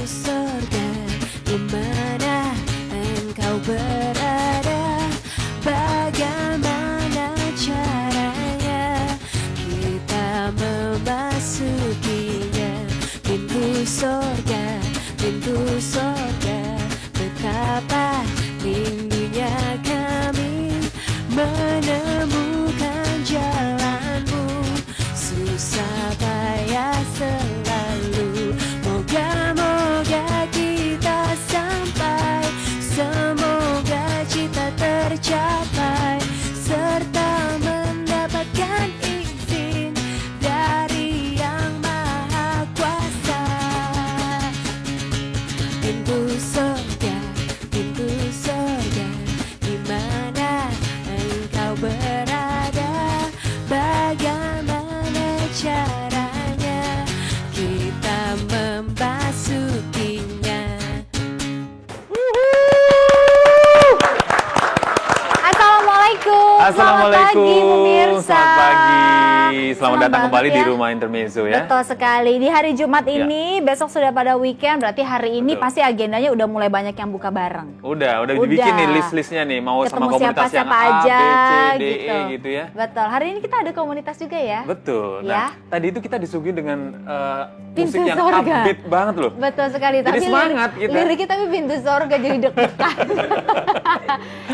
surga, di mana engkau berada? Bagaimana caranya kita memasukinya? Pintu surga, betapa rindunya kami menemukan jalanmu. Susah payah selalu, moga-moga kita sampai, semoga cita tercapai, serta mendapatkan izin dari Yang Maha Kuasa. Pintu surga, di mana engkau berada? Bagaimana caranya kita memasukinya? Assalamualaikum. Selamat pagi pemirsa. Selamat pagi. Selamat datang kembali ya di Rumah Intermezzo ya. Betul sekali. Di hari Jumat ini, besok sudah pada weekend, berarti hari ini pasti agendanya udah mulai banyak yang buka bareng. Udah dibikin nih list-listnya nih, mau ketemu sama komunitas yang siapa A, aja, B, C, D, E gitu ya. Betul. Hari ini kita ada komunitas juga ya. Betul. Ya. Nah, tadi itu kita disuguhi dengan Pintu musik yang sorga. upbeat banget loh. Betul sekali. Jadi semangat kita. Liriknya tapi pintu sorga jadi deg-degan.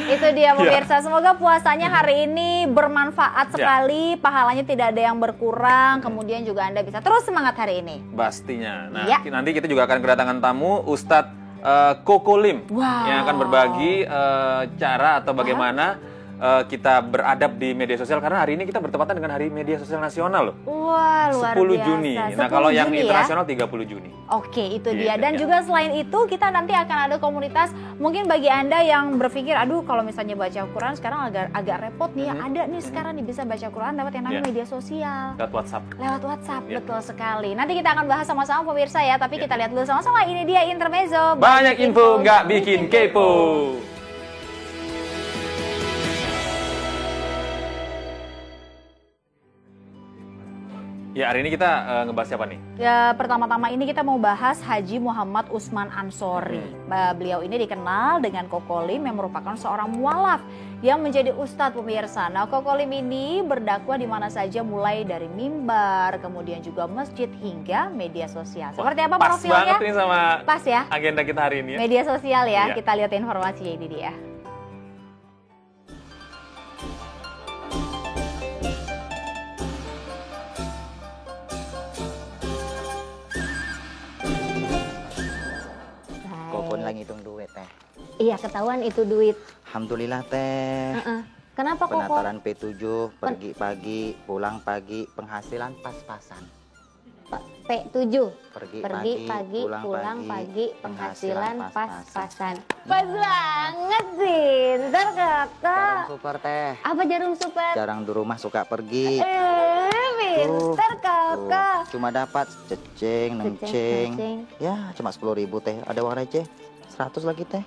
Itu dia pemirsa. Semoga puasanya hari ini bermanfaat sekali, pahalanya tidak ada yang berkurang, kemudian juga Anda bisa terus semangat hari ini. Pastinya. Nah, Ya. nanti kita juga akan kedatangan tamu Ustadz Koko Lim yang akan berbagi cara atau bagaimana kita beradab di media sosial, karena hari ini kita bertepatan dengan Hari Media Sosial Nasional loh. Wah, luar 10 biasa. Juni. Nah, 10 kalau yang Juni ya? internasional 30 Juni. Oke, itu Gitu, dia. Dan ya. juga selain itu, kita nanti akan ada komunitas. Mungkin bagi Anda yang berpikir, aduh kalau misalnya baca Quran sekarang agak repot nih. Ada nih sekarang nih bisa baca Quran lewat yang namanya media sosial. Lewat WhatsApp. Lewat WhatsApp, Ya. betul sekali. Nanti kita akan bahas sama-sama pemirsa ya. Tapi kita lihat dulu sama-sama. Ini dia Intermezzo. Banyak info nggak bikin kepo. Ya, hari ini kita ngebahas siapa nih? Ya, pertama-tama ini kita mau bahas Haji Muhammad Usman Ansori. Beliau ini dikenal dengan Koko Lim yang merupakan seorang mualaf yang menjadi ustadz pemirsa. Nah, Koko Lim ini berdakwah di mana saja, mulai dari mimbar, kemudian juga masjid hingga media sosial. Seperti apa Pas profilnya? banget nih sama Pas ya? agenda kita hari ini ya. Media sosial ya. Iya. Kita lihat informasinya, ini dia. Kokon lang hitung duit teh. Iya, ketahuan itu duit. Alhamdulillah teh. Kenapa Koko? Penataran P7, pergi pagi, pulang pagi, penghasilan pas-pasan. P7. Pergi Pagi, pulang pagi, penghasilan pas-pasan. Hmm. Pas banget sih, ntar kakak. Jarang super teh. Apa jarum super? Jarang di rumah suka pergi. Pinter kakak. Cuma dapat ceceng, nengceng. Ceceng. Ya, cuma 10.000 teh. Ada uang receh. 100 lagi teh.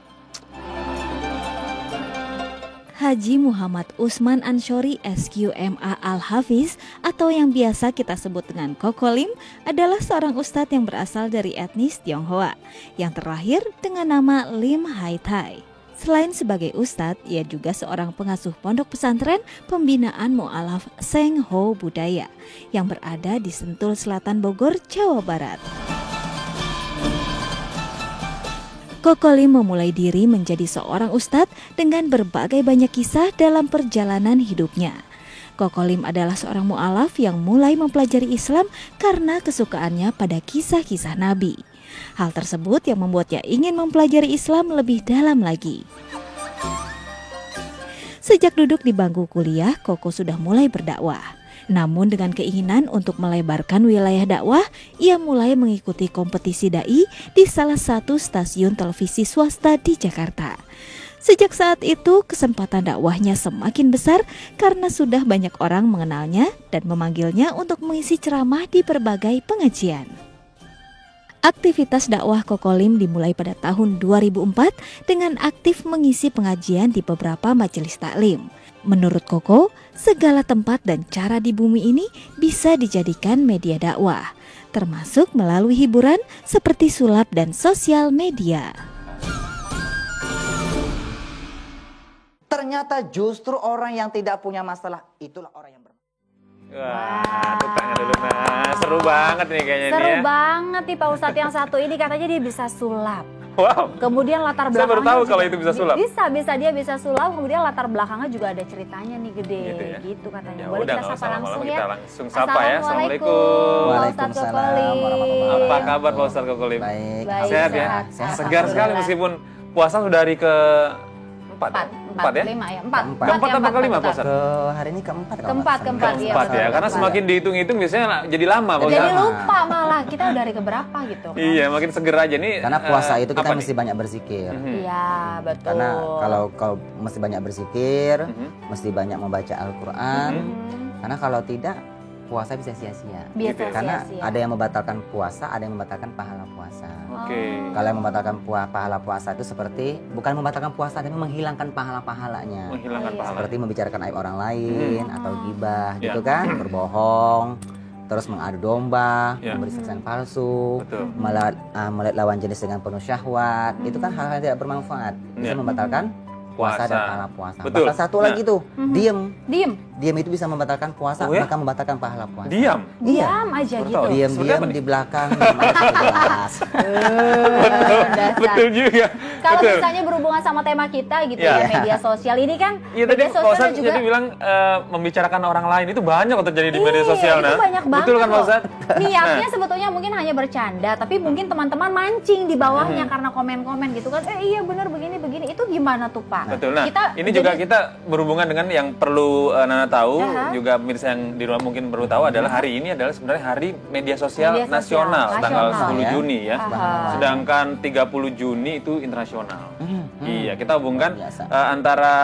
Haji Muhammad Usman Ansori SQMA Al-Hafiz atau yang biasa kita sebut dengan Koko Lim adalah seorang ustadz yang berasal dari etnis Tionghoa yang terlahir dengan nama Lim Hai Thai. Selain sebagai ustadz, ia juga seorang pengasuh pondok pesantren pembinaan mu'alaf Seng Ho Budaya yang berada di Sentul Selatan Bogor, Jawa Barat. Koko Lim memulai diri menjadi seorang ustadz dengan berbagai banyak kisah dalam perjalanan hidupnya. Koko Lim adalah seorang mu'alaf yang mulai mempelajari Islam karena kesukaannya pada kisah-kisah Nabi. Hal tersebut yang membuatnya ingin mempelajari Islam lebih dalam lagi. Sejak duduk di bangku kuliah, Koko sudah mulai berdakwah. Namun dengan keinginan untuk melebarkan wilayah dakwah, ia mulai mengikuti kompetisi dai di salah satu stasiun televisi swasta di Jakarta. Sejak saat itu, kesempatan dakwahnya semakin besar karena sudah banyak orang mengenalnya dan memanggilnya untuk mengisi ceramah di berbagai pengajian. Aktivitas dakwah Koko Lim dimulai pada tahun 2004 dengan aktif mengisi pengajian di beberapa majelis taklim. Menurut Koko, segala tempat dan cara di bumi ini bisa dijadikan media dakwah. termasuk melalui hiburan seperti sulap dan sosial media. Ternyata justru orang yang tidak punya masalah itulah orang yang Wah, tukangnya dulu. Nah, seru banget nih kayaknya Seru nih ya. banget nih Pak Ustadz yang satu ini, katanya dia bisa sulap. Wow. Kemudian latar Saya belakangnya baru tahu juga- kalau itu bisa sulap. Bisa dia bisa sulap. Kemudian latar belakangnya juga ada ceritanya nih gede, Gitu ya? gitu katanya. Ya Boleh udah, kita nggak sapa usah langsung lama-lama, ya? kita langsung sapa ya. Assalamualaikum. Pak Ustadz Waalaikumsalam Kokolim. warahmatullahi Apa wabarakatuh. kabar Pak Ustadz Kokolim? Baik. Baik, Sehat ya? sehat. Segar sekali Alhamdulillah. meskipun puasa sudah hari ke empat ya? Lima ya? Empat. Keempat apa kelima Pak Ustadz? Ke hari ini keempat kalau Keempat, nggak salah. keempat, iya, Keempat betul, ya, karena betul. semakin dihitung-hitung biasanya jadi lama Pak Jadi Ustadz. lupa malah kita udah hari keberapa gitu kan. Iya, makin seger aja nih. Karena puasa itu kita apa mesti nih? banyak berzikir. Mhm. Iya, betul. Karena kalau mesti banyak berzikir, Mhm. mesti banyak membaca Al-Qur'an. Mhm. Karena kalau tidak puasa bisa sia-sia. Biasa Karena sia-sia. ada yang membatalkan puasa, ada yang membatalkan pahala puasa. Oke. Kalau yang membatalkan pahala puasa itu seperti bukan membatalkan puasa tapi menghilangkan pahala-pahalanya. Menghilangkan Oh, iya. pahala. Seperti membicarakan aib orang lain atau gibah Ya. gitu kan, berbohong, terus mengadu domba, Ya. memberi saksian palsu, Betul. melihat lawan jenis dengan penuh syahwat, itu kan hal-hal yang tidak bermanfaat. Bisa Ya. membatalkan puasa dan Puasa. pahala puasa. Betul. Bahkan satu Nah. lagi tuh, diem. Diem, Diam itu bisa membatalkan puasa, Oh ya? bahkan membatalkan pahala puasa. Diam. Iya. diam aja Baru gitu. tahu. Diam Seperti apa diam nih? di belakang diam aja jelas. Dasar. Betul juga. Kalau Betul. misalnya berhubungan sama tema kita gitu Iya. ya, media sosial ini kan Iya tadi media Pak sosial Ustadz juga jadi bilang membicarakan orang lain itu banyak kok terjadi di media Iya, sosial itu nah. banyak banget Betul kan Pak loh. Ustadz? Niatnya sebetulnya mungkin hanya bercanda, tapi mungkin teman-teman mancing di bawahnya karena komen-komen gitu kan. Iya bener begini. Itu gimana tuh Pak? Betul. Nah, Kita ini jadi- juga kita berhubungan dengan yang perlu Nana tahu, Aha. juga pemirsa yang di rumah mungkin perlu tahu adalah hari ini adalah sebenarnya hari media sosial, Media sosial nasional, tanggal nasional, 10 ya. Juni ya. Aha. Sedangkan 30 Juni itu internasional. Iya, kita hubungkan Luar biasa. antara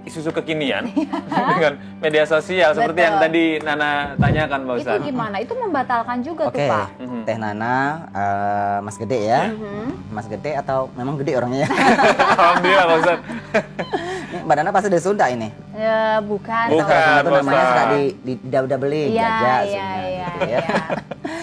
isu-isu kekinian dengan media sosial seperti Betul. yang tadi Nana tanyakan Pak Itu Ustadz. gimana? Itu membatalkan juga Oke, tuh Pak. Teh Nana, Mas Gede ya. Mhm. Mas Gede atau memang gede orangnya ya? Alhamdulillah Pak Ustadz. Ini Mbak Nana pasti dari Sunda ini. Bukan. Bukan. Kalau Sunda tuh Pak namanya Ustadz. suka di beli Iya, jajak iya, Sunda iya, gitu ya. iya.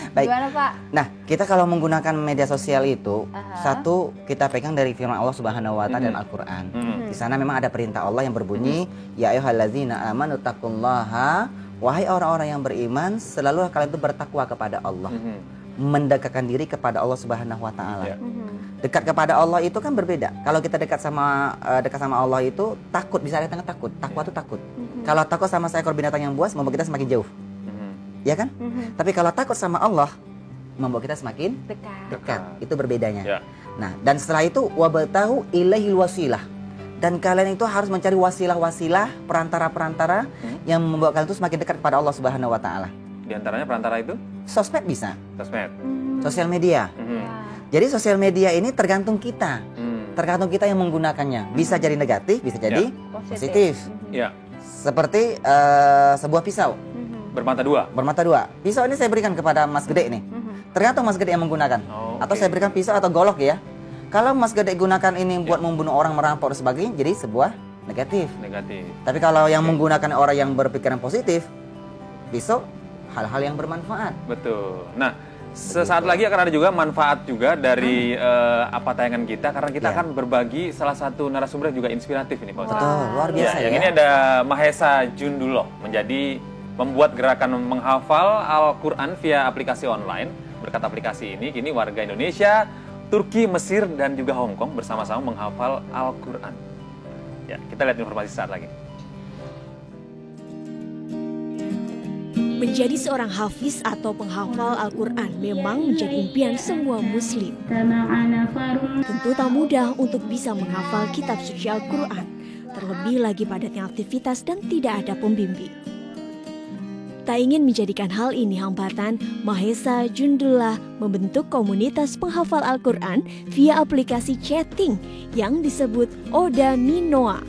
Baik. Gimana Pak? Nah, kita kalau menggunakan media sosial itu, Aha. satu kita pegang dari firman Allah Subhanahu wa taala dan Mhm. Al-Qur'an. Mhm. Di sana memang ada perintah Allah yang berbunyi, ya ayyuhallazina amanu taqullaha, wahai orang-orang yang beriman, selalu kalian itu bertakwa kepada Allah, Mhm. mendekatkan diri kepada Allah Subhanahu wa taala. Ya. Mhm. Dekat kepada Allah itu kan berbeda. Kalau kita dekat sama Allah itu takut, bisa datang takut. Takwa itu takut. Kalau takut sama seekor binatang yang buas membuat kita semakin jauh, Mhm. ya kan? Mhm. Tapi kalau takut sama Allah membuat kita semakin Dekat. dekat. Itu berbedanya. Ya. Nah, dan setelah itu wabatahu ilaihil wasilah. Dan kalian itu harus mencari wasilah-wasilah, perantara-perantara yang membawa kalian itu semakin dekat kepada Allah Subhanahu wa taala. Di antaranya perantara itu Sosmed bisa, sosmed. sosial media. Mhm. Jadi sosial media ini tergantung kita. Mhm. Tergantung kita yang menggunakannya. Bisa jadi negatif, bisa jadi positif. Ya, Seperti sebuah pisau Mhm. bermata dua. bermata dua. Pisau ini saya berikan kepada Mas Gede ini. Mhm. Tergantung Mas Gede yang menggunakan. Oh, Atau oke. saya berikan pisau atau golok ya. Kalau Mas Gede gunakan ini buat membunuh orang, merampok dan sebagainya, jadi sebuah negatif. Negatif. Tapi kalau yang menggunakan orang yang berpikiran positif, pisau hal-hal yang bermanfaat. Betul. Nah, sesaat lagi akan ada juga manfaat juga dari apa tayangan kita karena kita Ya. akan berbagi salah satu narasumber yang juga inspiratif ini Pak Ustadz. Betul, luar biasa Yang ya. ini ada Mahesa Junduloh membuat gerakan menghafal Al-Quran via aplikasi online. Berkat aplikasi ini, kini warga Indonesia, Turki, Mesir, dan juga Hong Kong bersama-sama menghafal Al-Quran. Ya, kita lihat informasi saat lagi. Menjadi seorang hafiz atau penghafal Al-Quran memang menjadi impian semua muslim. Tentu tak mudah untuk bisa menghafal kitab suci Al-Quran, terlebih lagi padatnya aktivitas dan tidak ada pembimbing. Tak ingin menjadikan hal ini hambatan, Mahesa Jundullah membentuk komunitas penghafal Al-Quran via aplikasi chatting yang disebut Oda Minoa.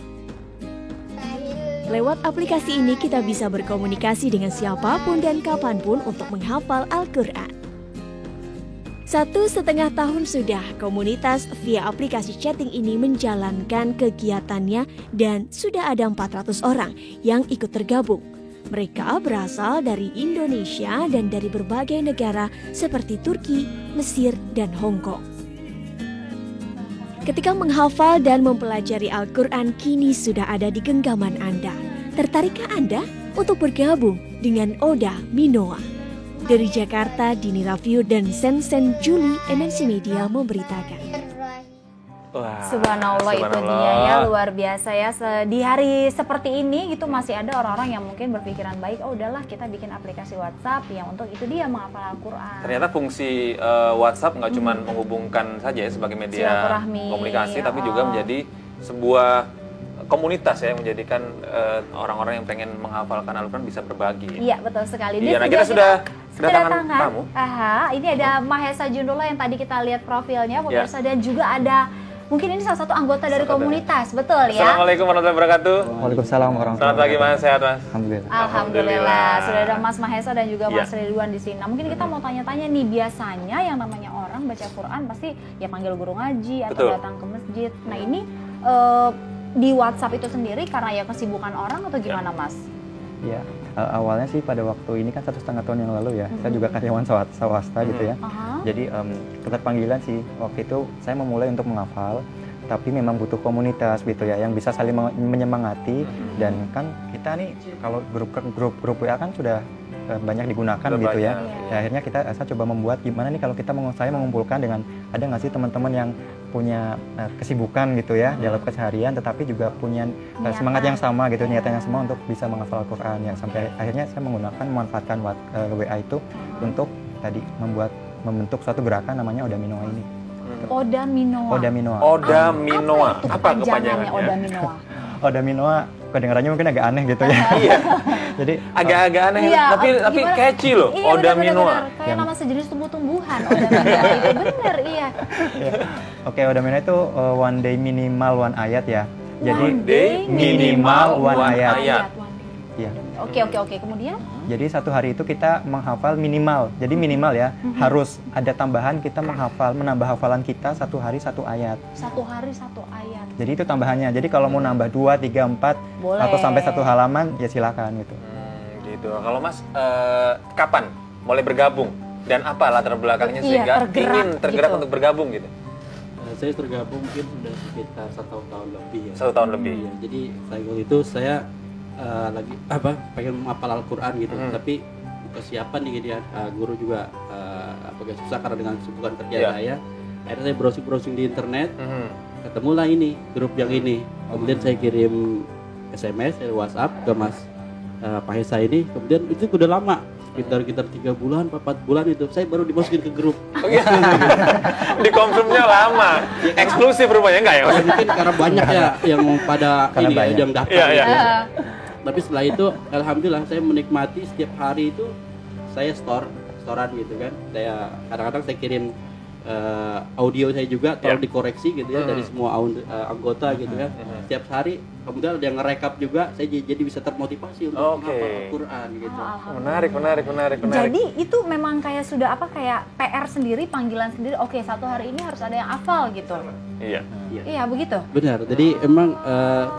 Lewat aplikasi ini kita bisa berkomunikasi dengan siapapun dan kapanpun untuk menghafal Al-Quran. 1,5 tahun sudah komunitas via aplikasi chatting ini menjalankan kegiatannya dan sudah ada 400 orang yang ikut tergabung. Mereka berasal dari Indonesia dan dari berbagai negara seperti Turki, Mesir, dan Hong Kong. Ketika menghafal dan mempelajari Al-Quran kini sudah ada di genggaman Anda. Tertarikkah Anda untuk bergabung dengan Oda Minoa? Dari Jakarta, Dini Raffiu dan Sensen Juli, MNC Media memberitakan. Wah, Subhanallah, itu dia ya, luar biasa ya. Di hari seperti ini gitu masih ada orang-orang yang mungkin berpikiran baik, oh udahlah kita bikin aplikasi WhatsApp yang untuk itu dia menghafal Al-Quran. Ternyata fungsi WhatsApp nggak cuma menghubungkan saja ya sebagai media komunikasi, tapi juga menjadi sebuah komunitas ya, yang menjadikan orang-orang yang pengen menghafalkan Al-Quran bisa berbagi. Iya, betul sekali. Iya, nah kita sudah kedatangan tamu. Ini ada Mahesa Jundullah yang tadi kita lihat profilnya, pemirsa, dan juga ada mungkin ini salah satu anggota dari komunitas, betul ya? Assalamualaikum warahmatullahi wabarakatuh. Waalaikumsalam warahmatullahi wabarakatuh. Selamat pagi Mas, sehat Mas? Alhamdulillah. Sudah ada Mas Mahesa dan juga Mas Ridwan di sini. Nah, mungkin kita mau tanya-tanya nih, biasanya yang namanya orang baca Quran pasti ya panggil guru ngaji atau datang ke masjid. Nah, ini di WhatsApp itu sendiri karena ya kesibukan orang atau gimana Mas? Ya, awalnya sih pada waktu ini kan 1,5 tahun yang lalu ya, saya juga karyawan swasta gitu ya. Jadi keterpanggilan sih waktu itu saya memulai untuk menghafal, tapi memang butuh komunitas gitu ya, yang bisa saling menyemangati. Dan kan kita nih kalau grup WA kan sudah banyak digunakan gitu ya. Akhirnya saya coba membuat gimana nih kalau kita saya mengumpulkan dengan ada nggak sih teman-teman yang punya kesibukan gitu ya dalam keseharian, tetapi juga punya semangat yang sama gitu, niatan yang sama untuk bisa menghafal Al-Quran ya. Sampai akhirnya saya memanfaatkan WA itu untuk tadi membentuk suatu gerakan namanya Oda Minoa ini. Oda Minoa. Oda Minoa. Oda Minoa. Apa kepanjangannya Oda Minoa? Oda Minoa kedengarannya mungkin agak aneh gitu ya. Iya. Jadi agak aneh, tapi catchy loh. Iya, Oda Minoa. Kayak nama sejenis tumbuh-tumbuhan. Oda Minoa itu bener, iya. Oke, Oda Minoa itu one day minimal one ayat ya. Jadi one day minimal one ayat. Iya. Oke. Kemudian? Jadi satu hari itu kita menghafal minimal. Jadi minimal ya, harus ada tambahan kita menambah hafalan kita satu hari satu ayat. Satu hari satu ayat. Jadi itu tambahannya. Jadi kalau mau nambah 2, 3, 4 boleh, atau sampai satu halaman ya silakan gitu. Gitu. Kalau Mas kapan mulai bergabung dan apa latar belakangnya sehingga ingin tergerak gitu untuk bergabung gitu? Saya tergabung mungkin sudah sekitar 1 tahun lebih ya. 1 tahun lebih. Ya, jadi itu saya lagi pengen menghafal Al-Quran gitu, tapi kesiapan nih gitu ya. Guru juga agak susah karena dengan kesibukan kerja saya. Akhirnya saya browsing di internet, ketemulah ini grup yang ini. Kemudian saya kirim SMS, WhatsApp ke Mas Mahesa ini. Kemudian itu udah lama, sekitar 3 bulan, 4 bulan itu saya baru dimasukin ke grup. Dikonfirmnya lama, eksklusif rupanya enggak ya? Mungkin karena banyak ya yang pada ini yang daftar. Tapi setelah itu alhamdulillah saya menikmati setiap hari itu saya storan gitu kan. Saya kadang-kadang saya kirim audio saya juga tolong dikoreksi gitu ya dari semua anggota gitu kan. Setiap hari kemudian ada yang ngerekap juga, saya jadi bisa termotivasi untuk menghafal Al-Quran gitu. Menarik. Jadi itu memang kayak sudah kayak PR sendiri, panggilan sendiri. Oke, satu hari ini harus ada yang hafal gitu. Iya, begitu. Benar. Jadi emang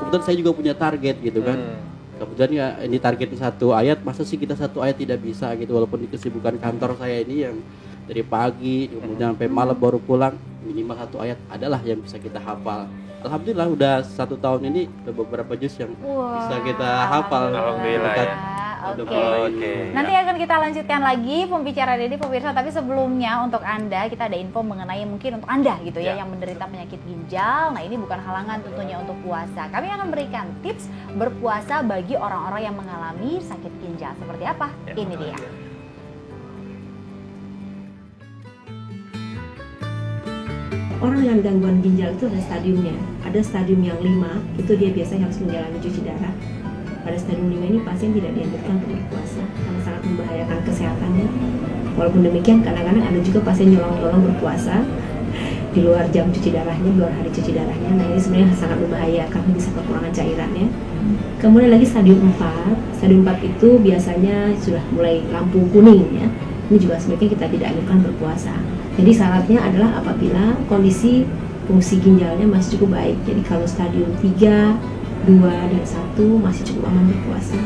kebetulan saya juga punya target gitu kan. Kemudian ya ini targetnya 1 ayat, masa sih kita 1 ayat tidak bisa gitu, walaupun di kesibukan kantor saya ini yang dari pagi kemudian sampai malam baru pulang, minimal 1 ayat adalah yang bisa kita hafal. Alhamdulillah udah 1 tahun ini beberapa juz yang bisa kita hafal. Alhamdulillah ya. Oke. Nanti akan kita lanjutkan lagi pembicaraan ini pemirsa, tapi sebelumnya untuk Anda kita ada info mengenai mungkin untuk Anda gitu ya yang menderita penyakit ginjal. Nah, ini bukan halangan tentunya untuk puasa. Kami akan berikan tips berpuasa bagi orang-orang yang mengalami sakit ginjal. Seperti apa? Ini dia. Orang yang gangguan ginjal itu ada stadiumnya. Ada stadium yang 5, itu dia biasanya harus menjalani cuci darah. Pada stadium 5 ini pasien tidak dianjurkan untuk berpuasa karena sangat membahayakan kesehatannya. Walaupun demikian, kadang-kadang ada juga pasien nyolong-nyolong berpuasa di luar jam cuci darahnya, di luar hari cuci darahnya. Nah, ini sebenarnya sangat berbahaya karena bisa kekurangan cairannya. Kemudian lagi stadium 4. Stadium 4 itu biasanya sudah mulai lampu kuning ya. Ini juga sebaiknya kita tidak anjurkan berpuasa. Jadi syaratnya adalah apabila kondisi fungsi ginjalnya masih cukup baik. Jadi kalau stadium 3, 2, dan 1 masih cukup aman berpuasa.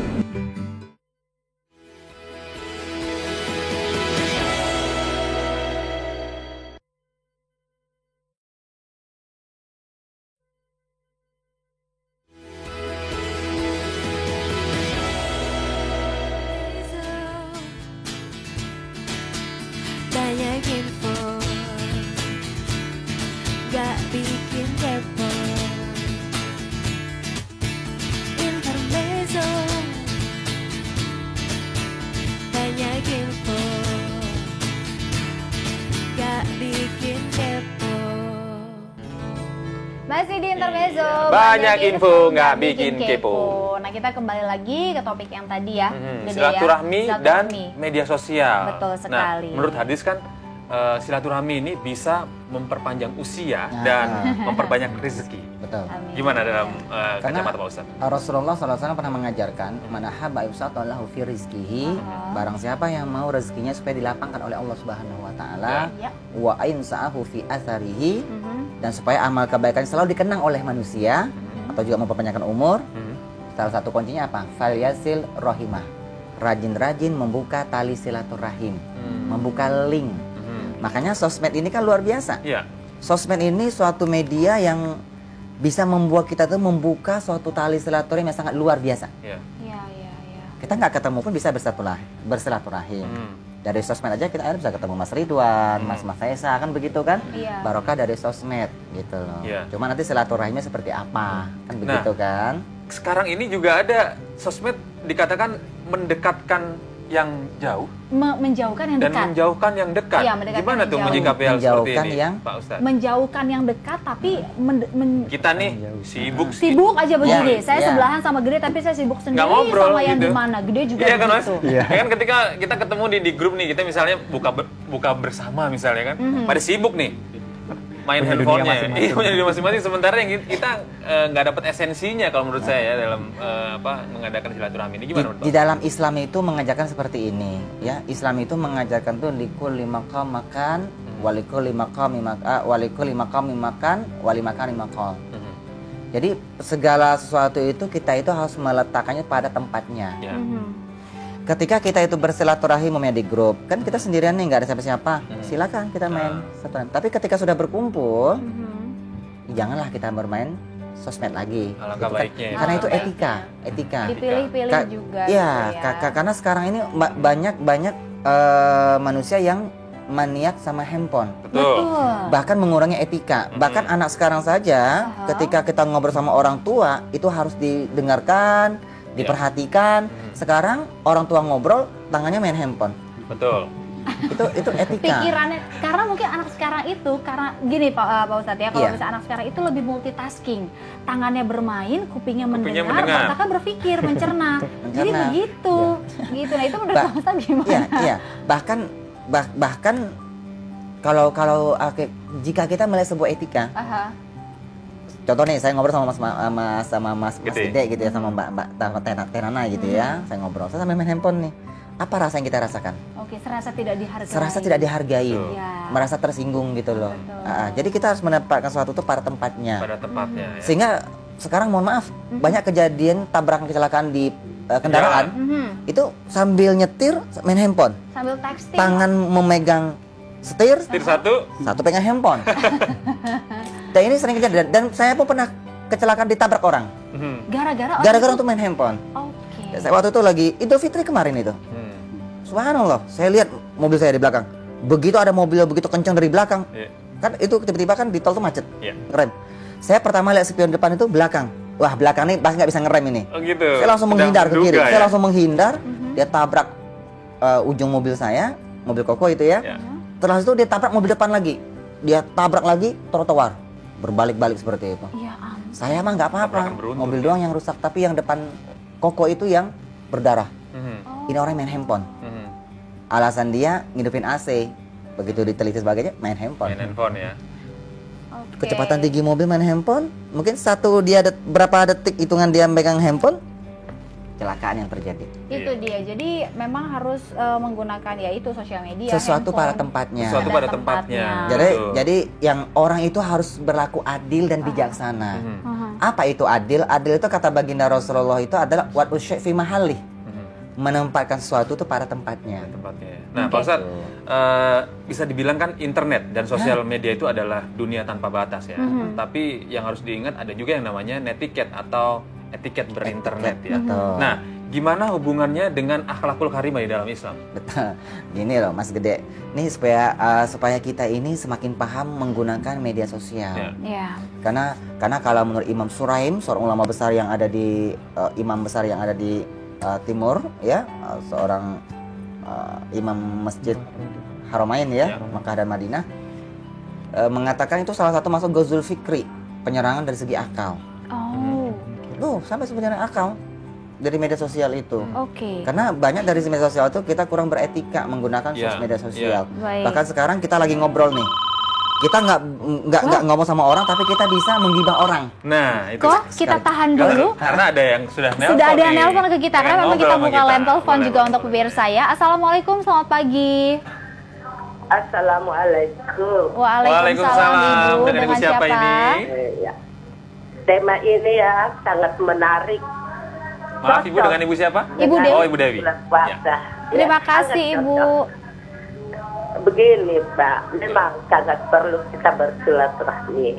Intermezzo. Banyak info nggak bikin kepo. Nah, kita kembali lagi ke topik yang tadi ya. Gede Silaturahmi ya. dan media sosial. Betul sekali. Nah, menurut hadis kan silaturahmi ini bisa memperpanjang usia dan memperbanyak rezeki. Betul. Amin. Gimana dalam Karena kacamata Pak Ustadz? Rasulullah SAW pernah mengajarkan, "Man ahabba yusattallahu fi rizqihi." Barang siapa yang mau rezekinya supaya dilapangkan oleh Allah Subhanahu wa taala, Ya. wa ainsa'ahu fi atharihi, dan supaya amal kebaikan selalu dikenang oleh manusia atau juga memperpanjangkan umur. Salah satu kuncinya apa? Falyasil rohimah. Rajin-rajin membuka tali silaturahim, membuka link. Makanya sosmed ini kan luar biasa. Iya. Sosmed ini suatu media yang bisa membuat kita tuh membuka suatu tali silaturahim yang sangat luar biasa. Iya. Iya. Kita nggak ketemu pun bisa bersilaturahim. Dari sosmed aja kita akhirnya bisa ketemu Mas Ridwan, Mas Esa, kan begitu kan? Iya. Barokah dari sosmed gitu loh. Iya. Cuma nanti silaturahimnya seperti apa? Kan begitu kan? Sekarang ini juga ada sosmed dikatakan mendekatkan yang jauh Menjauhkan yang dan dekat. menjauhkan yang dekat. Iya, mendekatkan Gimana yang tuh jauh. menyikapi hal seperti Menjauhkan ini, yang- Pak Ustadz? Menjauhkan yang dekat tapi Kita nih sibuk sibuk aja begini. Ya, Saya ya. sebelahan sama Gede tapi saya sibuk sendiri ngobrol sama yang gitu. di mana. Gede juga Iya kan Mas? begitu. Ya kan ketika kita ketemu di grup nih, kita misalnya buka bersama misalnya kan, pada sibuk nih main Punya dunia handphonenya, masing-masing. iya punya dunia masing-masing. Sementara yang kita nggak dapat esensinya kalau menurut saya ya dalam mengadakan silaturahmi ini. Gimana menurut Di Pak? dalam Islam itu mengajarkan seperti ini, ya. Islam itu mengajarkan tuh likulli maqam makan, walikulli maqami makan, wali makan maqam. Jadi segala sesuatu itu kita itu harus meletakkannya pada tempatnya. Ya. Ketika kita itu bersilaturahim di grup, kan kita sendirian nih, nggak ada siapa-siapa. Silakan kita main silaturahim. Tapi ketika sudah berkumpul, janganlah kita bermain sosmed lagi. Alangkah Itu kan- baiknya ya. Karena itu Alangkah etika. Dipilih-pilih Ka- juga. Iya, gitu ya. karena sekarang ini banyak manusia yang maniak sama handphone. Betul. Bahkan mengurangi etika. Bahkan anak sekarang saja, ketika kita ngobrol sama orang tua, itu harus didengarkan, diperhatikan. Sekarang orang tua ngobrol, tangannya main handphone. Betul. Itu etika. Pikirannya, karena mungkin anak sekarang itu, karena gini Pak Ustadz ya, kalau Iya. misalnya anak sekarang itu lebih multitasking, tangannya bermain, kupingnya mendengar, mendengar. otaknya berfikir, mencerna. Jadi Mencerna. begitu, gitu. Nah itu menurut Ba- Pak Ustadz gimana? Iya. Bahkan kalau jika kita melihat sebuah etika, Aha. contoh nih, saya ngobrol sama Mas Gede. Gede gitu ya, sama Mbak Tenana gitu ya, saya ngobrol, saya sambil main handphone nih. Apa rasa yang kita rasakan? Oke, serasa tidak dihargai. Serasa tidak dihargai, Iya. merasa tersinggung gitu loh. Betul. Jadi kita harus menempatkan sesuatu itu pada tempatnya. Pada tempatnya ya. Sehingga sekarang mohon maaf, banyak kejadian tabrakan kecelakaan di kendaraan, itu sambil nyetir main handphone, Sambil texting. tangan memegang setir, Setir satu. satu pegang handphone. Dan ini sering kejadian, dan saya pun pernah kecelakaan ditabrak orang gara-gara untuk main handphone. Oke. Saya waktu itu lagi Idul Fitri kemarin itu. Subhanallah, saya lihat mobil saya di belakang. Begitu ada mobil begitu kencang dari belakang, Iya. kan itu tiba-tiba kan di tol tuh macet, Iya. ngerem. Saya pertama lihat spion depan itu belakang. Wah, belakang ini pasti nggak bisa ngerem ini. Oh gitu. Saya langsung Sudah menghindar ke kiri. menduga Saya ya? langsung menghindar. Dia tabrak ujung mobil saya, mobil Koko itu ya. Ya. Terus itu dia tabrak mobil depan lagi. Dia tabrak lagi trotoar. Berbalik-balik seperti itu. Iya ampun. Saya mah nggak apa-apa. Tabrakan beruntun Mobil ya. doang yang rusak, tapi yang depan Koko itu yang berdarah. Mhm. Ini orang main handphone. Mhm. Alasan dia ngidupin AC. Begitu diteliti sebagainya, main handphone. Main handphone ya. Oke. Kecepatan tinggi mobil main handphone, mungkin berapa detik hitungan dia megang handphone, kecelakaan yang terjadi. Itu dia. Jadi memang harus menggunakan ya itu sosial media. Sesuatu handphone. pada tempatnya. Sesuatu Pada pada tempatnya. tempatnya. Jadi yang orang itu harus berlaku adil dan bijaksana. Apa itu adil? Adil itu kata baginda Rasulullah itu adalah wat usyai fi mahalih. Menempatkan sesuatu itu pada tempatnya. Tempatnya. Nah, Pak Ustadz, bisa dibilang kan internet dan sosial media itu adalah dunia tanpa batas ya. Tapi yang harus diingat ada juga yang namanya netiquette atau etiket berinternet ya. Betul. Nah, gimana hubungannya dengan akhlakul karimah di dalam Islam? Betul. Gini loh Mas Gede. Nih supaya kita ini semakin paham menggunakan media sosial. Ya. Iya. Karena kalau menurut Imam Suraim, seorang ulama besar yang ada di imam besar yang ada di timur ya, seorang imam Masjid Haramain ya, Makkah dan Madinah, mengatakan itu salah satu masuk Ghazul Fikri, penyerangan dari segi akal. Sampai sebenarnya akal dari media sosial itu. Karena banyak dari media sosial itu kita kurang beretika menggunakan media sosial. Bahkan sekarang kita lagi ngobrol nih. Kita nggak ngomong sama orang, tapi kita bisa menggibah orang. Nah, itu. Kok kita tahan dulu? Karena ada yang sudah nelpon. Sudah ada yang nelpon ke kita, karena memang kita buka line telepon juga untuk pemirsa ya. Assalamualaikum, selamat pagi. Assalamualaikum. Waalaikumsalam. Ibu, dengan siapa ini? Tema ini ya sangat menarik. Maaf Ibu, dengan Ibu siapa? Ibu Dewi. Oh, Ibu Dewi. Terima kasih Ibu. Begini Pak, memang sangat perlu kita bersilaturahmi.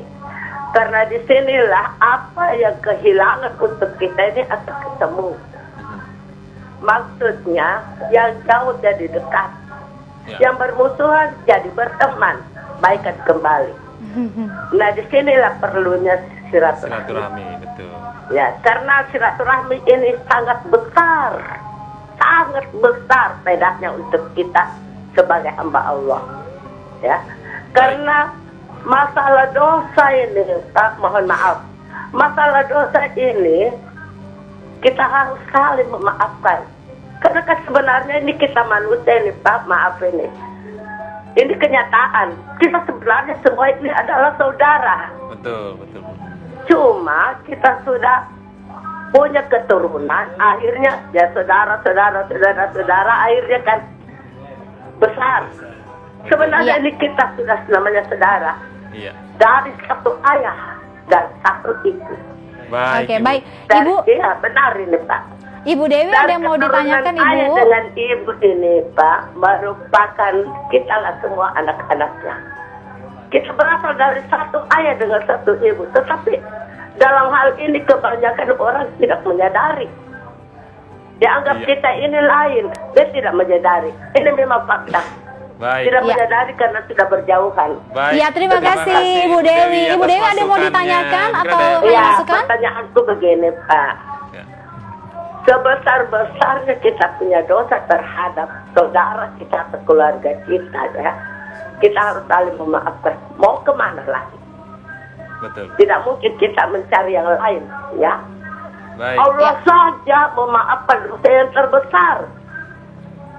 Karena disinilah apa yang kehilangan untuk kita ini akan ketemu. Maksudnya yang jauh jadi dekat, yang bermusuhan jadi berteman, baikan kembali. Nah disinilah perlunya silaturahmi. Betul. Ya, karena silaturahmi ini sangat besar bedanya untuk kita sebagai hamba Allah, ya. Karena masalah dosa ini, Pak, mohon maaf, masalah dosa ini kita harus saling memaafkan. Karena kan sebenarnya ini kita manusia ini, Pak, maaf ini kenyataan. Kita sebenarnya semua ini adalah saudara. Betul. Cuma kita sudah punya keturunan, akhirnya ya saudara, akhirnya kan besar. Sebenarnya ini kita sudah namanya saudara. Dari satu ayah dan satu ibu. Baik. Ibu. Iya, benar ini Pak. Ibu Dewi ada yang mau ditanyakan Ibu? Ayah dengan ibu ini Pak merupakan kita lah semua anak-anaknya. Kita berasal dari satu ayah dengan satu ibu. Tetapi dalam hal ini kebanyakan orang tidak menyadari. Dia anggap kita ini lain, dia tidak menyadari. Ini memang fakta. Tidak menyadari karena sudah berjauhan. Iya, terima kasih Ibu Dewi. Ibu Dewi ada yang mau ditanyakan atau masukan? Pertanyaanku begini Pak. Sebesar-besarnya kita punya dosa terhadap saudara kita atau keluarga kita, ya. Kita harus saling memaafkan. Mau kemana lagi? Betul. Tidak mungkin kita mencari yang lain, ya. Baik. Allah saja memaafkan dosa yang terbesar.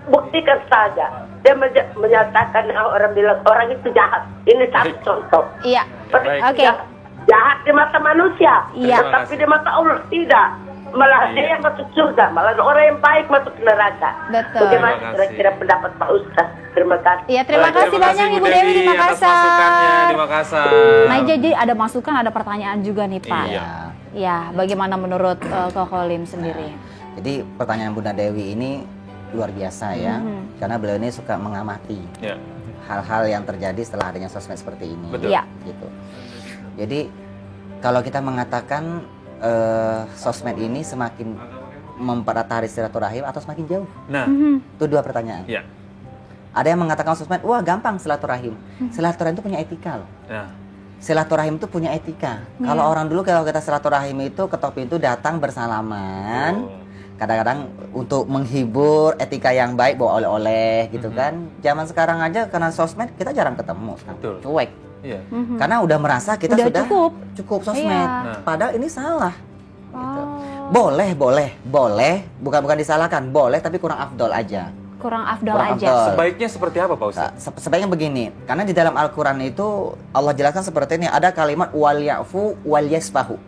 Buktikan saja. Dia menyatakan orang bilang orang itu jahat. Ini satu contoh. Iya. Jahat di mata manusia, tetapi di mata Allah tidak. Malah dia yang masuk surga, malah orang yang baik masuk neraka. Betul. Bagaimana kira-kira pendapat Pak Ustaz? Terima kasih. Iya, terima kasih banyak Ibu Dewi di Makassar. Di Makassar. Nah, jadi ada masukan, ada pertanyaan juga nih Pak. Ya, bagaimana menurut Kokolim sendiri? Jadi pertanyaan Bunda Dewi ini luar biasa ya, karena beliau ini suka mengamati hal-hal yang terjadi setelah adanya sosmed seperti ini. Betul. Gitu. Jadi kalau kita mengatakan sosmed ini semakin mempererat tali silaturahim atau semakin jauh? Nah, itu dua pertanyaan. Ada yang mengatakan sosmed, wah gampang silaturahim. Silaturahim itu punya etika loh. Silaturahim itu punya etika. Kalau orang dulu kalau kita silaturahim itu ketok pintu datang bersalaman. Kadang-kadang untuk menghibur, etika yang baik bawa oleh-oleh gitu kan. Zaman sekarang aja karena sosmed kita jarang ketemu. Cuek. Karena udah merasa kita sudah cukup sosmed. Padahal ini salah. Gitu. Boleh, bukan disalahkan, boleh tapi kurang afdol aja. Kurang afdol aja. Sebaiknya seperti apa Pak Ustaz? Sebaiknya begini, karena di dalam Al-Quran itu Allah jelaskan seperti ini, ada kalimat wal ya'fu wal yasfahu.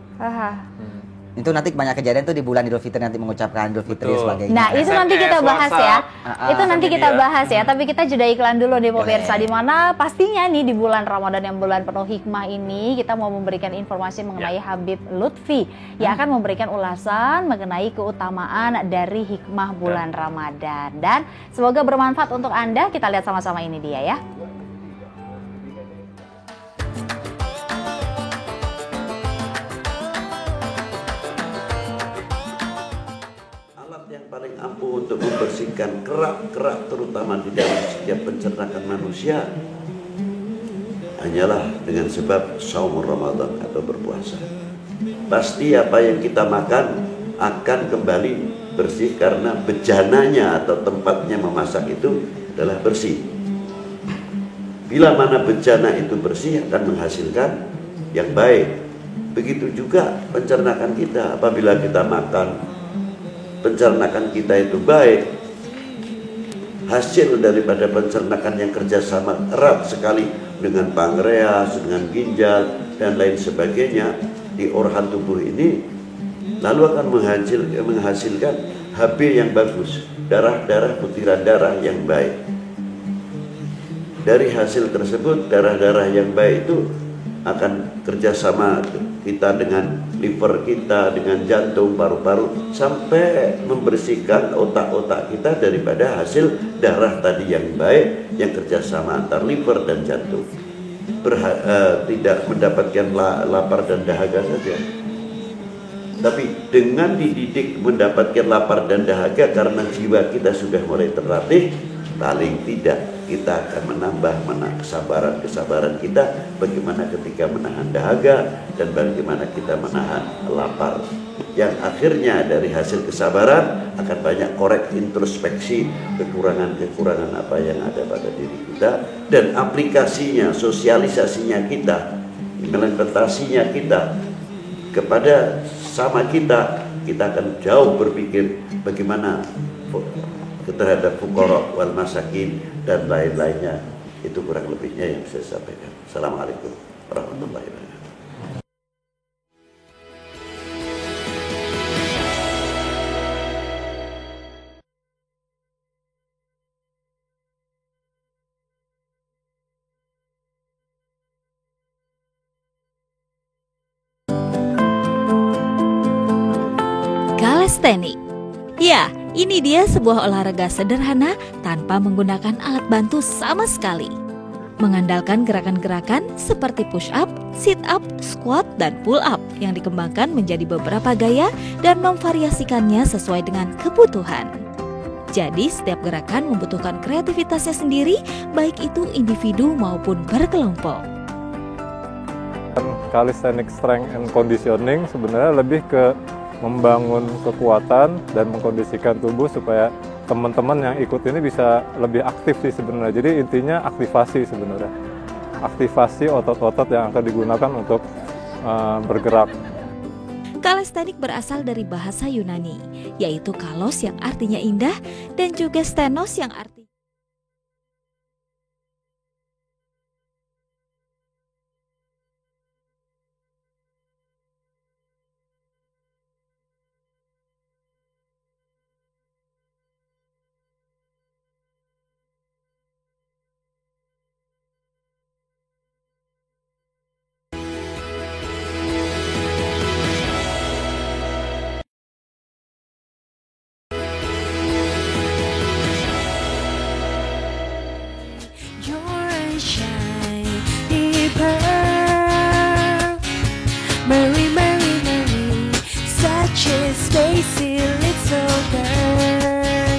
Itu nanti banyak kejadian tuh di bulan Idul Fitri nanti mengucapkan Idul Fitri sebagainya. Nah, itu nanti kita bahas ya. Itu nanti kita bahas ya. Tapi kita jeda iklan dulu nih pemirsa, di mana pastinya nih di bulan Ramadan yang bulan penuh hikmah ini kita mau memberikan informasi mengenai Habib Lutfi yang akan memberikan ulasan mengenai keutamaan dari hikmah bulan Ramadan. Dan semoga bermanfaat untuk Anda. Kita lihat sama-sama ini dia ya. Paling ampuh untuk membersihkan kerak-kerak terutama di dalam setiap pencernaan manusia hanyalah dengan sebab saum Ramadan atau berpuasa. Pasti apa yang kita makan akan kembali bersih karena bejananya atau tempatnya memasak itu adalah bersih. Bila mana bejana itu bersih akan menghasilkan yang baik. Begitu juga pencernaan kita. Apabila kita makan, pencernaan kita itu baik, hasil daripada pencernaan yang kerjasama erat sekali dengan pankreas, dengan ginjal dan lain sebagainya di organ tubuh ini, lalu akan menghasilkan HB yang bagus, darah-darah, butiran darah yang baik. Dari hasil tersebut, darah-darah yang baik itu akan kerjasama kita dengan liver kita, dengan jantung, paru-paru, sampai membersihkan otak-otak kita daripada hasil darah tadi yang baik yang kerjasama antar liver dan jantung. Tidak mendapatkan lapar dan dahaga saja, tapi dengan dididik mendapatkan lapar dan dahaga karena jiwa kita sudah mulai terlatih, paling tidak kita akan menambah kesabaran kita bagaimana ketika menahan dahaga dan bagaimana kita menahan lapar, yang akhirnya dari hasil kesabaran akan banyak korek introspeksi kekurangan-kekurangan apa yang ada pada diri kita, dan aplikasinya, sosialisasinya kita, implementasinya kita kepada sama kita akan jauh berpikir bagaimana terhadap fuqara wal masakin dan lain-lainnya. Itu kurang lebihnya yang saya sampaikan. Assalamualaikum warahmatullahi wabarakatuh. Calisthenics. Ya, ini dia sebuah olahraga sederhana tanpa menggunakan alat bantu sama sekali. Mengandalkan gerakan-gerakan seperti push up, sit up, squat, dan pull up yang dikembangkan menjadi beberapa gaya dan memvariasikannya sesuai dengan kebutuhan. Jadi setiap gerakan membutuhkan kreativitasnya sendiri, baik itu individu maupun berkelompok. Calisthenics strength and conditioning sebenarnya lebih ke membangun kekuatan dan mengkondisikan tubuh supaya teman-teman yang ikut ini bisa lebih aktif sih sebenarnya. Jadi intinya aktivasi sebenarnya. Aktivasi otot-otot yang akan digunakan untuk bergerak. Calisthenics berasal dari bahasa Yunani, yaitu kalos yang artinya indah dan juga stenos yang artinya Mary, Mary, Mary, such a spacey little girl.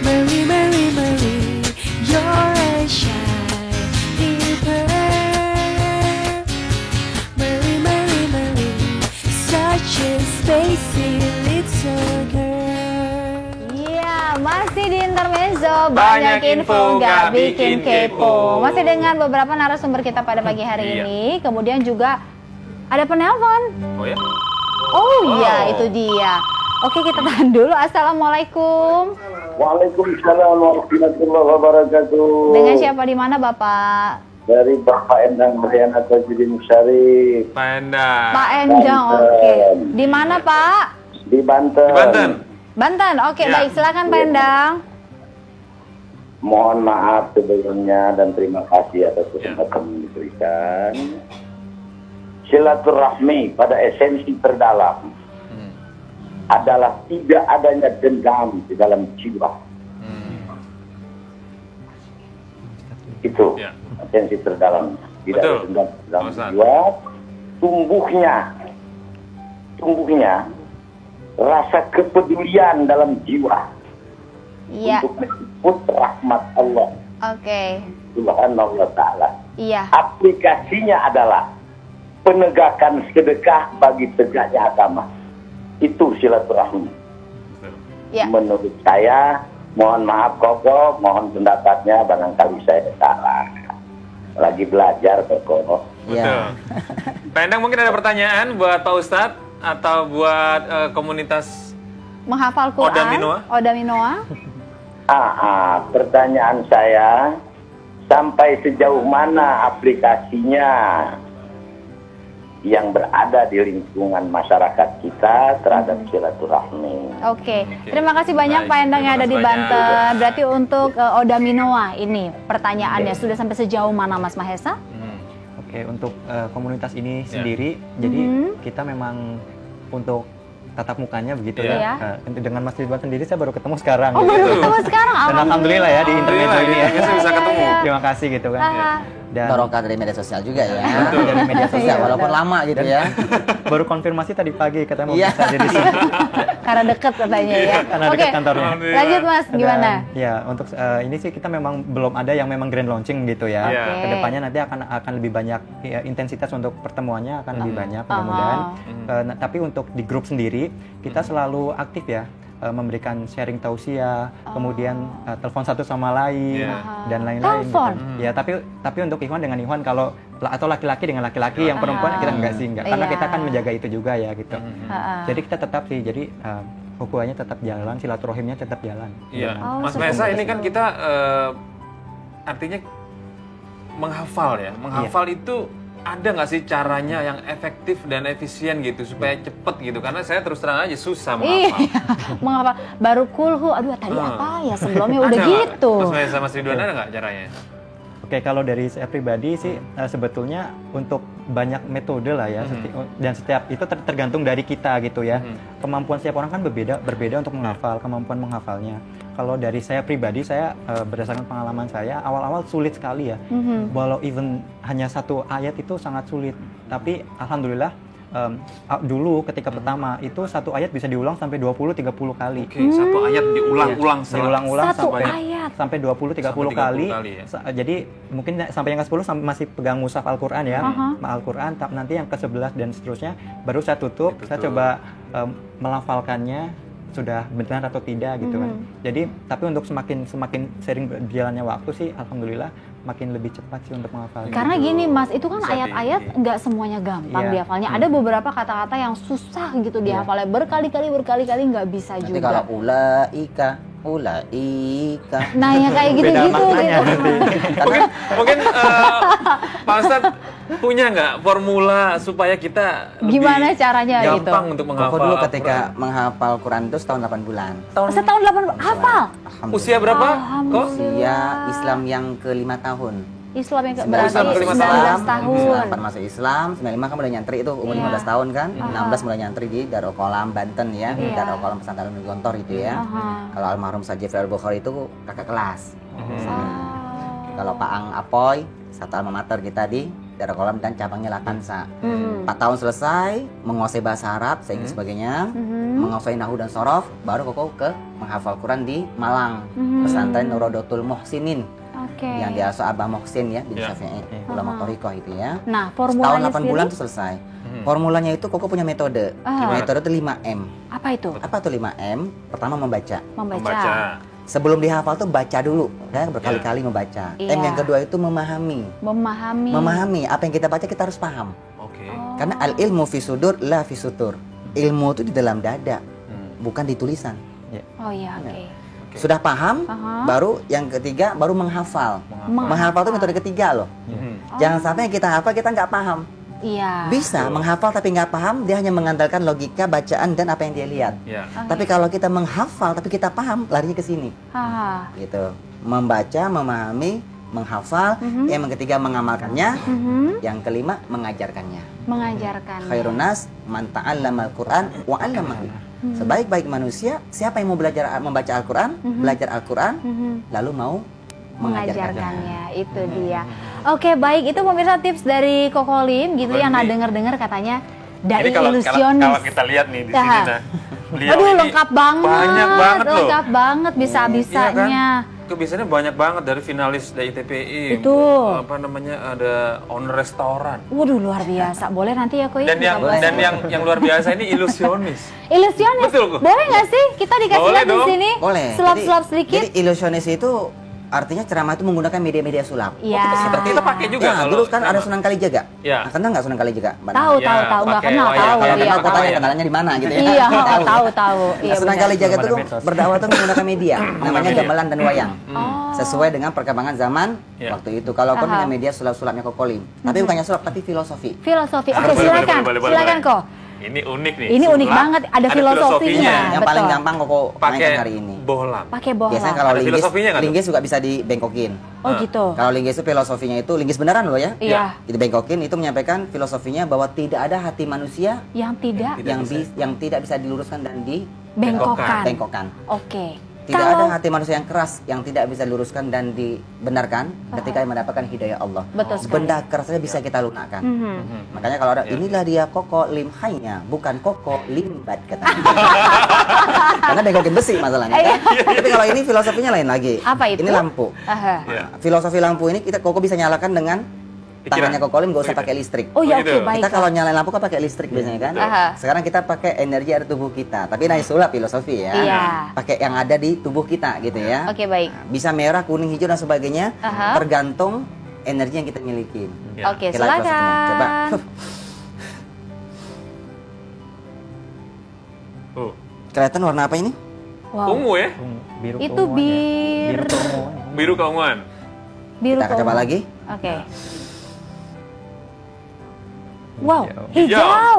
Mary, Mary, Mary, you're a shiny pearl. Mary, Mary, Mary, such a spacey little girl. Iya, masih di Intermezzo, banyak info nggak bikin kepo. Masih dengan beberapa narasumber kita pada pagi hari ini. Kemudian juga ada penelpon. Oh ya? Oh iya, itu dia. Oke, kita tahan dulu. Assalamualaikum. Waalaikumsalam warahmatullahi wabarakatuh. Dengan siapa di mana, Bapak? Dari Bapak Endang Mariana Tajudin Syarif. Pak Endang. Pak Endang, oke. Di mana, Pak? Di Banten. Di Banten. Banten, oke, baik. Silakan Pak Endang. Mohon maaf sebelumnya dan terima kasih atas kesempatan yang diberikan. Silaturahmi pada esensi terdalam adalah tidak adanya dendam di dalam jiwa. Itu esensi terdalam. Tidak ada dendam di dalam jiwa. Tumbuhnya rasa kepedulian dalam jiwa untuk menyebut rahmat Allah. Oke. Subhanallah Ta'ala. Iya. Aplikasinya adalah penegakan sedekah bagi tegaknya agama. Itu silaturahmi. Ya. Menurut saya, mohon maaf Koko, mohon pendapatnya barangkali saya salah. Lagi belajar Koko. Betul. Pak Endang mungkin ada pertanyaan buat Pak Ustadz atau buat komunitas menghafal Quran. Oda Minoa. Pertanyaan saya, sampai sejauh mana aplikasinya yang berada di lingkungan masyarakat kita terhadap silaturahmi. Oke, terima kasih banyak Pak Endang yang ada di Banten. Berarti untuk Oda Minoa ini pertanyaannya sudah sampai sejauh mana Mas Mahesa? Oke, untuk komunitas ini sendiri, jadi kita memang untuk tatap mukanya begitu ya. Dengan Mas Ridwan sendiri saya baru ketemu sekarang. Oh, baru ketemu sekarang. Dan alhamdulillah ya di internet ini ya. Bisa ketemu. Terima kasih gitu kan. Dan barokah dari media sosial juga ya. Dari media sosial walaupun lama gitu ya. Baru konfirmasi tadi pagi katanya mau bisa jadi sini. Karena dekat katanya ya. Karena dekat kantornya. Lanjut Mas, gimana? Ya, untuk ini sih kita memang belum ada yang memang grand launching gitu ya. Kedepannya nanti akan lebih banyak intensitas untuk pertemuannya akan lebih banyak mudah-mudahan. Tapi untuk di grup sendiri kita selalu aktif ya. Memberikan sharing tausiah, kemudian telepon satu sama lain dan lain-lain. Telepon. Gitu. Ya, tapi untuk ikhwan dengan ikhwan kalau atau laki-laki dengan laki-laki yang perempuan kita enggak karena kita kan menjaga itu juga ya gitu. Jadi kita tetap sih hubungannya tetap jalan, silaturahimnya tetap jalan. Iya. Mas Mahesa ini kan kita artinya menghafal ya. Menghafal itu ada nggak sih caranya yang efektif dan efisien gitu supaya cepet gitu, karena saya terus terang aja susah menghafal. Menghafal baru kulhu, aduh tadi apa ya sebelumnya udah gitu. Mas Mahesa, Mas Ridwan ada nggak caranya? Oke, kalau dari saya pribadi sih sebetulnya untuk banyak metode lah ya, dan setiap itu tergantung dari kita gitu ya. Kemampuan setiap orang kan berbeda untuk menghafal, kemampuan menghafalnya. Kalau dari saya pribadi, saya berdasarkan pengalaman saya, awal-awal sulit sekali ya. Walau even hanya satu ayat itu sangat sulit. Tapi alhamdulillah dulu ketika pertama itu satu ayat bisa diulang sampai 20-30 kali. Oke, satu ayat diulang-ulang sampai 20-30 kali. Ya. Jadi mungkin sampai yang ke-10 masih pegang mushaf Al-Qur'an ya. Al-Qur'an, nanti yang ke-11 dan seterusnya baru saya tutup. Saya coba melafalkannya sudah benar atau tidak gitu kan. Jadi tapi untuk semakin sering berjalannya waktu sih alhamdulillah makin lebih cepat sih untuk menghafal. Karena gini Mas, itu kan ayat-ayat nggak semuanya gampang dihafalnya. Ada beberapa kata-kata yang susah gitu dihafalnya, berkali-kali nggak bisa juga. Nanti kalau ulaika. Nah ya kayak gitu-gitu gitu. Mungkin Pak Ustadz punya nggak formula supaya kita gimana caranya gampang untuk menghafal? Aku dulu ketika menghafal Quran itu setahun 8 bulan. Setahun 8 bulan? Hafal? Usia berapa? Usia Islam yang ke-5 tahun. Islam yang berarti 19 tahun. 8 masuk Islam, 95 kan mulai nyantri itu umur 15 tahun kan. 16 mulai nyantri di Darul Qolam Banten ya. Darul Qolam Pesantren Gontor itu ya. Kalau almarhum Sajif Al-Bukhari itu kakak kelas. Kalau Pak Ang Apoy, satu alma mater kita di Darul Qolam dan cabangnya Latansa. 4 tahun selesai menguasai bahasa Arab, sehingga sebagainya, menguasai Nahwu dan Shorof, baru koko ke menghafal Quran di Malang, pesantren Nurodotul Muhsinin. Yang diasuh Abah Muhsin ya bin Syafi'i, ulama thariqah itu ya. Nah, formulanya setahun 8 bulan itu selesai. Formulanya itu koko punya metode. Metode itu 5M. Apa itu? Apa tuh 5M? Pertama membaca. Sebelum dihafal tuh baca dulu, ya, berkali-kali membaca. M yang kedua itu memahami. Memahami apa yang kita baca kita harus paham. Karena al ilmu fi sudur la fi sutur. Ilmu itu di dalam dada, bukan di tulisan. Oh iya, oke. Sudah paham, baru yang ketiga baru menghafal. Menghafal itu metode ketiga loh. Jangan sampai kita hafal kita nggak paham. Iya. Bisa menghafal tapi nggak paham, dia hanya mengandalkan logika bacaan dan apa yang dia lihat. Tapi kalau kita menghafal tapi kita paham, larinya ke sini. Gitu. Membaca, memahami, menghafal. Yang ketiga mengamalkannya. Yang kelima mengajarkannya. Khairun nas man ta'allamal Qur'an wa 'allamahu. Sebaik-baik manusia siapa yang mau belajar membaca Al-Qur'an, belajar Al-Qur'an, lalu mau mengajarkannya. Itu dia. Oke, baik, itu pemirsa tips dari Koko Lim gitu ya. Nah, dengar-dengar katanya dari ilusionis. Kalau kita lihat nih di sini nah. Aduh, lengkap banget. Banyak banget loh. Lengkap banget bisa-bisanya. Kebiasaannya banyak banget dari finalis dari ITPI. Itu apa namanya, ada owner restoran. Waduh, luar biasa. Boleh nanti ya Ko ya. Dan yang luar biasa ini ilusionis. Ilusionis. Betul, boleh nggak sih kita dikasih lihat di sini? Boleh. Selap-selap sedikit. Jadi ilusionis itu Artinya ceramah itu menggunakan media-media sulap. Iya. Seperti kita pakai juga. Ya, kalau dulu kan ada ceramah. Sunan Kalijaga. Iya. Nah, kenal nggak Sunan Kalijaga? Mbak Tahu, Nana? tahu, tahu, nggak kenal, tahu. Kalau Iya, kenal, kotanya tahu. kenalannya di mana gitu ya? Iya, tahu. Iya, Nah, Sunan benar. Kalijaga itu berdakwah tuh menggunakan media, namanya media. gamelan dan wayang. Oh. Sesuai dengan perkembangan zaman Iya. waktu itu. Kalau kon Aha. dengan media sulap-sulapnya Kokolim. Tapi bukannya sulap, tapi filosofi. Filosofi. Oke, Boleh, silakan. boleh, Silakan kok. Ini unik nih. Ini unik Sulap, banget, ada filosofinya. Yang betul. paling gampang Koko Pakai mainkan hari ini. bohlam. Pakai bohlam. Biasanya kalau Ada linggis, filosofinya nggak tuh? linggis juga bisa dibengkokin. Oh gitu. Kalau linggis itu filosofinya itu linggis beneran loh ya. Iya. Itu bengkokin itu menyampaikan filosofinya bahwa tidak ada hati manusia Yang tidak yang tidak bisa diluruskan dan bengkokan. dibengkokkan. Oke. Tidak Kalau ada hati manusia yang keras yang tidak bisa diluruskan dan dibenarkan ketika mendapatkan hidayah Allah. Betul sekali. Benda keras saja bisa kita lunakkan. Mhm. Makanya kalau ada inilah dia koko limhainya, bukan koko limbat katanya. Karena bengkokin besi masalahnya kan. Tapi kalau ini filosofinya lain lagi. Apa itu? Ini lampu. Aha. Iya. Filosofi lampu ini Koko bisa nyalakan dengan tangannya Koko Lim, gak usah pakai listrik. Oh ya, gitu. oke, baik. Kita kalau nyalain lampu kan pakai listrik biasanya kan. Aha. Sekarang kita pakai energi ada tubuh kita. Tapi naik sulap filosofi ya. Iya. Pakai yang ada di tubuh kita gitu ya. Oke, baik. Bisa merah, kuning, hijau dan sebagainya. Aha. Tergantung energi yang kita miliki. Ya. Oke, Oke, lihat filosofinya. Coba. silakan. Oh. Kelihatan warna apa ini? Wow. Ungu ya? Biru Itu keunguan ya. Biru keunguan. biru. Kita coba lagi. Oke. Wow, Hijau. hijau.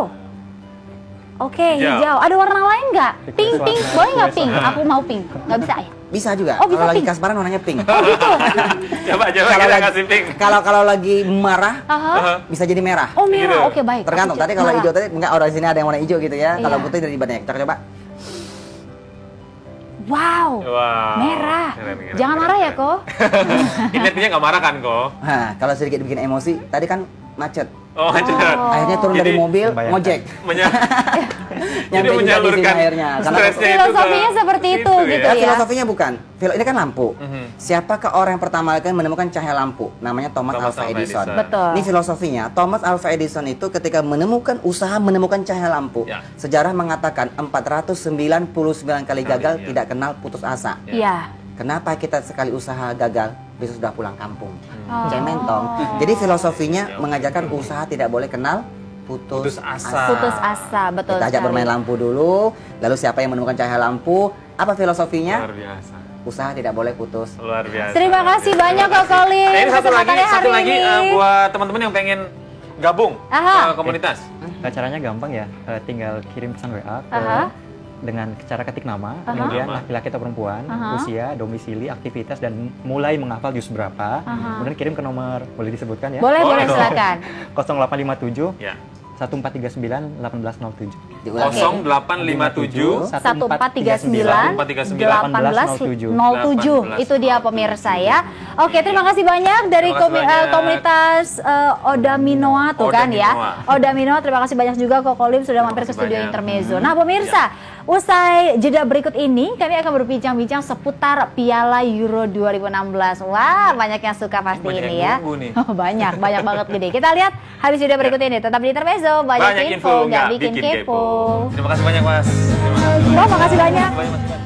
Oke, Hijau. hijau. Ada warna lain nggak? Pink, Request pink. warna. Boleh nggak Request pink? warna. Aku mau pink. Nggak bisa ya? Bisa juga. Oh, bisa kalau lagi pink. kasmaran warnanya pink. Oh gitu. Coba Kalau kita lagi- kasih pink. Kalau lagi marah Aha. bisa jadi merah. Oh merah. Gitu. Oke, baik. Tergantung. Aku Tadi kalau merah. hijau tadi enggak orang sini ada yang warna hijau gitu ya. Kalau Iya. putih dari badannya. Kita coba. Wow. Wow. Merah. Keren, keren, Jangan keren, marah ya, keren. kok. Ini artinya nggak marah kan kok? Nah, kalau sedikit bikin emosi, tadi kan macet. Oh, macet. Akhirnya turun Jadi, dari mobil, membayangkan. ngojek. Jadi Nyampe juga di sini menyalurkan akhirnya. Karena stresnya itu ke Filosofinya seperti itu situ gitu Ya, ya. filosofinya bukan. Ini kan lampu. Mhm. Siapakah orang yang pertama kali menemukan cahaya lampu? Namanya Thomas Alva Edison. Betul. Ini filosofinya. Thomas Alva Edison itu ketika menemukan cahaya lampu, Ya. sejarah mengatakan 499 kali gagal iya. tidak kenal putus asa. Iya. Kenapa kita sekali usaha gagal, besok sudah pulang kampung? Oh. Cementong. Jadi filosofinya mengajarkan usaha tidak boleh kenal putus asa. Putus asa, betul Kita ajak sekali. bermain lampu dulu, lalu siapa yang menemukan cahaya lampu? Apa filosofinya? Luar biasa. Usaha tidak boleh putus. Luar biasa. Terima kasih banyak Kak Colin. Nah, ini satu lagi, kesempatannya hari ini. buat teman-teman yang pengen gabung Aha. ke komunitas. Caranya gampang ya, tinggal kirim pesan WA ke Aha. dengan cara ketik nama, Aha. kemudian Nama. laki-laki atau perempuan, Aha. usia, domisili, aktivitas dan mulai menghafal jus berapa. Aha. Kemudian kirim ke nomor, boleh disebutkan ya? Boleh, boleh Boleh. silakan. 0857 Ya. 1439 1807. Diulangi. 0857 1439 1807. Itu dia pemirsa ya. Oke, terima kasih banyak dari Terima kasih banyak. komunitas Oda Minoa tuh Oda kan ya. Minoa. Oda Minoa, terima kasih banyak juga Kok Kolim sudah mampir ke kasih studio banyak. Intermezzo. Nah, pemirsa, usai jeda berikut ini kami akan berbincang-bincang seputar Piala Euro 2016. Wah, banyak yang suka pasti Banyak ini yang ya. nunggu nih. banyak banget gede. Kita lihat habis jeda berikut ini. Tetap di Intermezzo, banyak info, nggak bikin kepo. Terima kasih banyak, Mas. Terima kasih. Bro, makasih banyak. Mas.